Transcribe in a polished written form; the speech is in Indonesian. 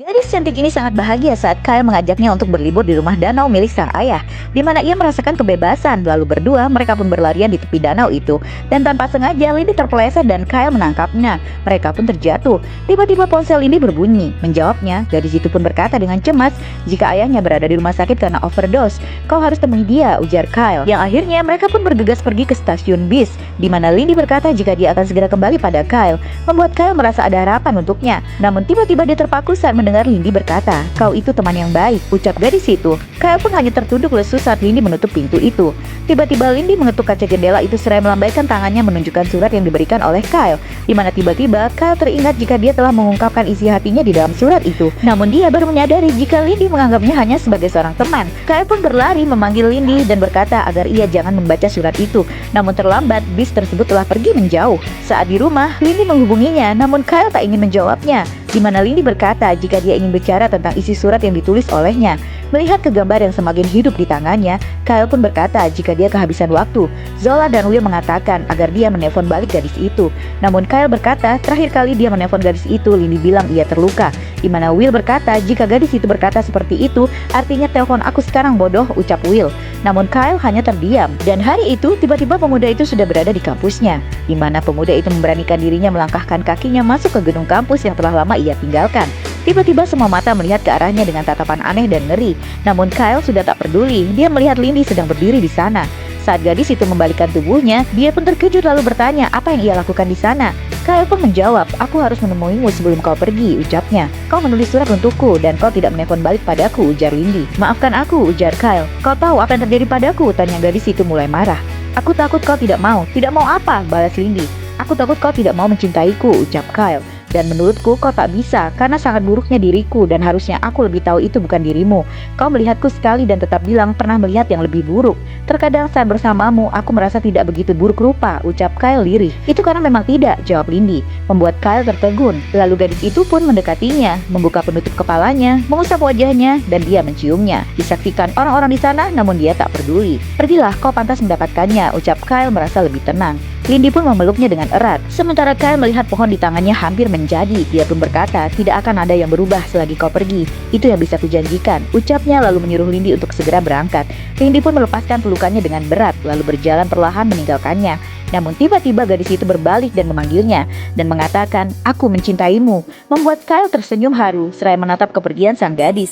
Gadis cantik ini sangat bahagia saat Kyle mengajaknya untuk berlibur di rumah danau milik sang ayah, di mana ia merasakan kebebasan. Lalu berdua mereka pun berlarian di tepi danau itu, dan tanpa sengaja Lindy terpeleset dan Kyle menangkapnya. Mereka pun terjatuh. Tiba-tiba ponsel Lindy berbunyi. Menjawabnya, gadis itu pun berkata dengan cemas jika ayahnya berada di rumah sakit karena overdose. Kau harus temui dia, ujar Kyle. Yang akhirnya mereka pun bergegas pergi ke stasiun bis, di mana Lindy berkata jika dia akan segera kembali pada Kyle, membuat Kyle merasa ada harapan untuknya. Namun tiba-tiba dia terpaku saat mendengar Lindy berkata, "Kau itu teman yang baik," ucap gadis itu. Kyle pun hanya tertunduk lesu saat Lindy menutup pintu itu. Tiba-tiba Lindy mengetuk kaca jendela itu seraya melambaikan tangannya menunjukkan surat yang diberikan oleh Kyle, di mana tiba-tiba Kyle teringat jika dia telah mengungkapkan isi hatinya di dalam surat itu. Namun dia baru menyadari jika Lindy menganggapnya hanya sebagai seorang teman. Kyle pun berlari memanggil Lindy dan berkata agar ia jangan membaca surat itu. Namun terlambat, bis tersebut telah pergi menjauh. Saat di rumah, Lindy menghubunginya, namun Kyle tak ingin menjawabnya, di mana Lindy berkata jika dia ingin bicara tentang isi surat yang ditulis olehnya. Melihat ke gambar yang semakin hidup di tangannya, Kyle pun berkata jika dia kehabisan waktu. Zola dan Will mengatakan agar dia menelpon balik gadis itu. Namun Kyle berkata terakhir kali dia menelpon gadis itu, Lindy bilang ia terluka. Di mana Will berkata jika gadis itu berkata seperti itu, artinya telepon aku sekarang bodoh, ucap Will. Namun Kyle hanya terdiam. Dan hari itu tiba-tiba pemuda itu sudah berada di kampusnya, di mana pemuda itu memberanikan dirinya melangkahkan kakinya masuk ke gedung kampus yang telah lama ia tinggalkan. Tiba-tiba semua mata melihat ke arahnya dengan tatapan aneh dan ngeri. Namun Kyle sudah tak peduli. Dia melihat Lindy sedang berdiri di sana. Saat gadis itu membalikkan tubuhnya, dia pun terkejut lalu bertanya apa yang ia lakukan di sana. Kyle pun menjawab, "Aku harus menemuimu sebelum kau pergi," ucapnya. "Kau menulis surat untukku dan kau tidak menelpon balik padaku," ujar Lindy. "Maafkan aku," ujar Kyle. "Kau tahu apa yang terjadi padaku?" tanya gadis itu mulai marah. "Aku takut kau tidak mau." "Tidak mau apa?" balas Lindy. "Aku takut kau tidak mau mencintaiku," ucap Kyle. "Dan menurutku kau tak bisa, karena sangat buruknya diriku dan harusnya aku lebih tahu itu bukan dirimu. Kau melihatku sekali dan tetap bilang pernah melihat yang lebih buruk. Terkadang saat bersamamu, aku merasa tidak begitu buruk rupa," ucap Kyle lirih. "Itu karena memang tidak," jawab Lindy, membuat Kyle tertegun. Lalu gadis itu pun mendekatinya, membuka penutup kepalanya, mengusap wajahnya, dan dia menciumnya. Disaksikan orang-orang di sana, namun dia tak peduli. "Pergilah, kau pantas mendapatkannya," ucap Kyle merasa lebih tenang. Lindy pun memeluknya dengan erat. Sementara Kyle melihat pohon di tangannya hampir menjadi. Dia pun berkata, "Tidak akan ada yang berubah selagi kau pergi. Itu yang bisa kujanjikan," ucapnya lalu menyuruh Lindy untuk segera berangkat. Lindy pun melepaskan pelukannya dengan berat, lalu berjalan perlahan meninggalkannya. Namun tiba-tiba gadis itu berbalik dan memanggilnya dan mengatakan, "Aku mencintaimu," membuat Kyle tersenyum haru seraya menatap kepergian sang gadis.